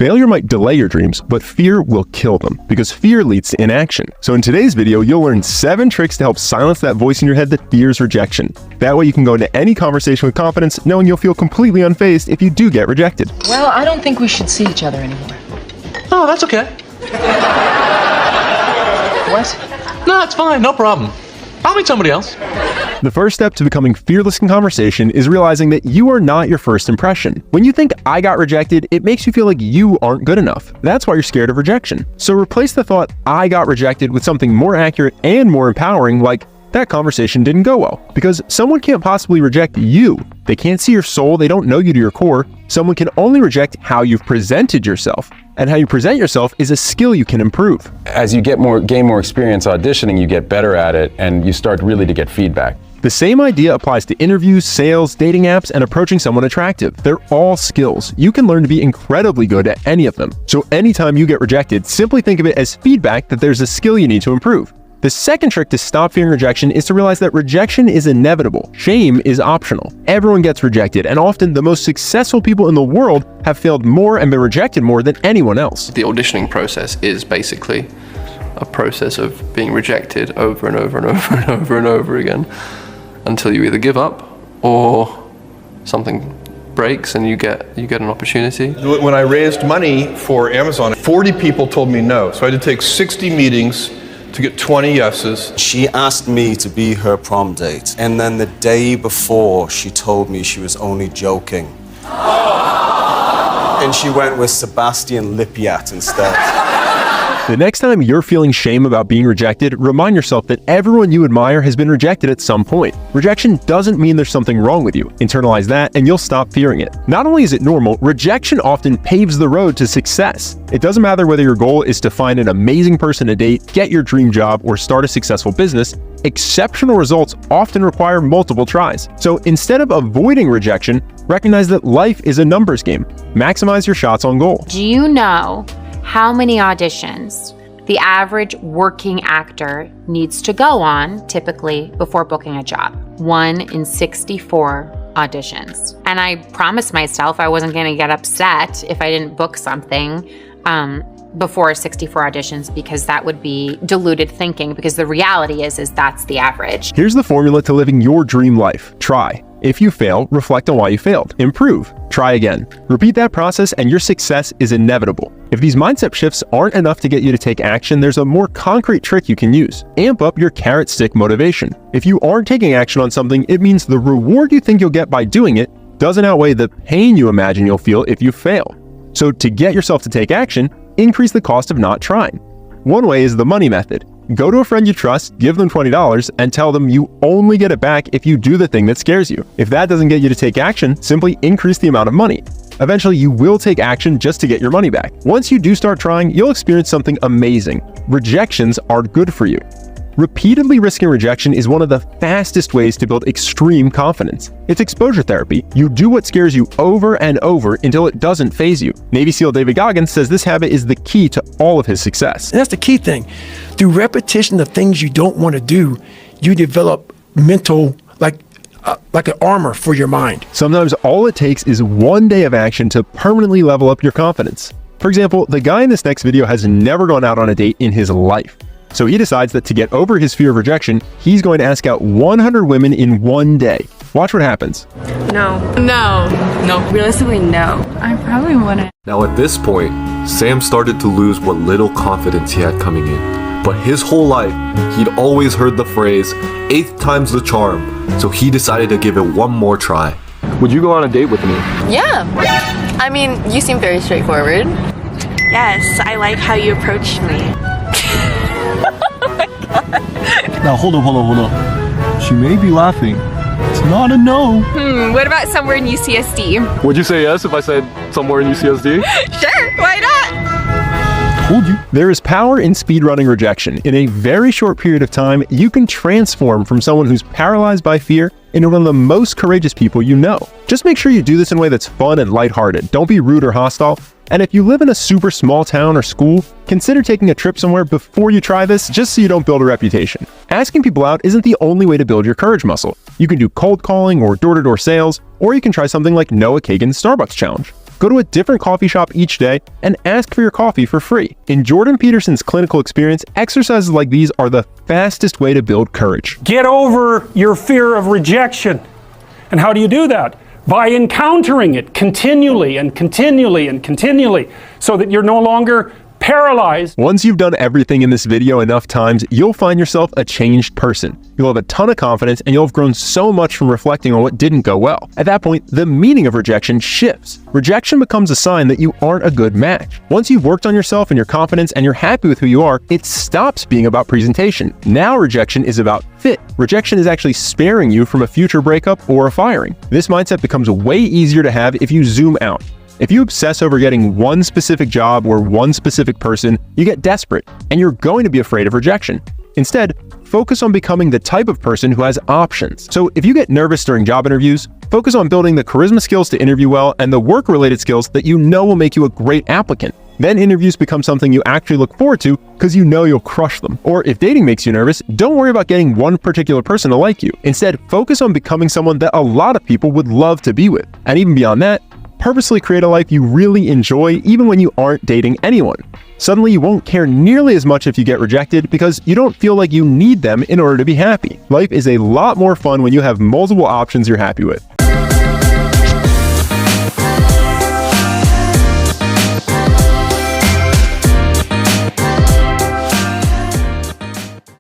Failure might delay your dreams, but fear will kill them because fear leads to inaction. So in today's video, you'll learn 7 tricks to help silence that voice in your head that fears rejection. That way you can go into any conversation with confidence, knowing you'll feel completely unfazed if you do get rejected. Well, I don't think we should see each other anymore. Oh, that's okay. What? No, it's fine. No problem. I'll meet somebody else. The first step to becoming fearless in conversation is realizing that you are not your first impression. When you think I got rejected, it makes you feel like you aren't good enough. That's why you're scared of rejection. So replace the thought I got rejected with something more accurate and more empowering, like that conversation didn't go well. Because someone can't possibly reject you. They can't see your soul, they don't know you to your core. Someone can only reject how you've presented yourself. And how you present yourself is a skill you can improve. As you gain more experience auditioning, you get better at it and you start really to get feedback. The same idea applies to interviews, sales, dating apps, and approaching someone attractive. They're all skills. You can learn to be incredibly good at any of them. So anytime you get rejected, simply think of it as feedback that there's a skill you need to improve. The second trick to stop fearing rejection is to realize that rejection is inevitable. Shame is optional. Everyone gets rejected, and often the most successful people in the world have failed more and been rejected more than anyone else. The auditioning process is basically a process of being rejected over and over and over and over and over again until you either give up or something breaks and you get an opportunity. When I raised money for Amazon, 40 people told me no, so I had to take 60 meetings to get 20 yeses. She asked me to be her prom date, and then the day before she told me she was only joking. And she went with Sebastian Lippiat instead. The next time you're feeling shame about being rejected, remind yourself that everyone you admire has been rejected at some point. Rejection doesn't mean there's something wrong with you. Internalize that and you'll stop fearing it. Not only is it normal, rejection often paves the road to success. It doesn't matter whether your goal is to find an amazing person to date, get your dream job, or start a successful business. Exceptional results often require multiple tries. So instead of avoiding rejection, recognize that life is a numbers game. Maximize your shots on goal. Do you know how many auditions the average working actor needs to go on typically before booking a job? 1 in 64 auditions. And I promised myself I wasn't going to get upset if I didn't book something before 64 auditions, because that would be diluted thinking, because the reality is that's the average. Here's the formula to living your dream life. Try. If you fail, reflect on why you failed. Improve. Try again. Repeat that process and your success is inevitable. If these mindset shifts aren't enough to get you to take action, there's a more concrete trick you can use. Amp up your carrot stick motivation. If you aren't taking action on something, it means the reward you think you'll get by doing it doesn't outweigh the pain you imagine you'll feel if you fail. So to get yourself to take action, increase the cost of not trying. One way is the money method. Go to a friend you trust, give them $20, and tell them you only get it back if you do the thing that scares you. If that doesn't get you to take action, simply increase the amount of money. Eventually, you will take action just to get your money back. Once you do start trying, you'll experience something amazing. Rejections are good for you. Repeatedly risking rejection is one of the fastest ways to build extreme confidence. It's exposure therapy. You do what scares you over and over until it doesn't faze you. Navy SEAL David Goggins says this habit is the key to all of his success. And that's the key thing. Through repetition of things you don't want to do, you develop mental, like an armor for your mind. Sometimes all it takes is one day of action to permanently level up your confidence. For example, the guy in this next video has never gone out on a date in his life. So he decides that to get over his fear of rejection, he's going to ask out 100 women in one day. Watch what happens. No. Realistically, no. I probably wouldn't. Now at this point, Sam started to lose what little confidence he had coming in. But his whole life, he'd always heard the phrase, 8th time's the charm, so he decided to give it one more try. Would you go on a date with me? Yeah. I mean, you seem very straightforward. Yes, I like how you approached me. Now hold on. She may be laughing. It's not a no. What about somewhere in UCSD? Would you say yes if I said somewhere in UCSD? Sure, why not? Told you. There is power in speedrunning rejection. In a very short period of time, you can transform from someone who's paralyzed by fear into one of the most courageous people you know. Just make sure you do this in a way that's fun and lighthearted. Don't be rude or hostile. And if you live in a super small town or school, consider taking a trip somewhere before you try this, just so you don't build a reputation. Asking people out isn't the only way to build your courage muscle. You can do cold calling or door-to-door sales, or you can try something like Noah Kagan's Starbucks Challenge. Go to a different coffee shop each day and ask for your coffee for free. In Jordan Peterson's clinical experience, exercises like these are the fastest way to build courage. Get over your fear of rejection. And how do you do that? By encountering it continually and continually and continually, so that you're no longer paralyzed. Once you've done everything in this video enough times, you'll find yourself a changed person. You'll have a ton of confidence and you'll have grown so much from reflecting on what didn't go well. At that point, the meaning of rejection shifts. Rejection becomes a sign that you aren't a good match. Once you've worked on yourself and your confidence and you're happy with who you are, it stops being about presentation. Now rejection is about fit. Rejection is actually sparing you from a future breakup or a firing. This mindset becomes way easier to have if you zoom out. If you obsess over getting one specific job or one specific person, you get desperate and you're going to be afraid of rejection. Instead, focus on becoming the type of person who has options. So if you get nervous during job interviews, focus on building the charisma skills to interview well and the work-related skills that you know will make you a great applicant. Then interviews become something you actually look forward to because you know you'll crush them. Or if dating makes you nervous, don't worry about getting one particular person to like you. Instead, focus on becoming someone that a lot of people would love to be with. And even beyond that, purposely create a life you really enjoy even when you aren't dating anyone. Suddenly you won't care nearly as much if you get rejected because you don't feel like you need them in order to be happy. Life is a lot more fun when you have multiple options you're happy with.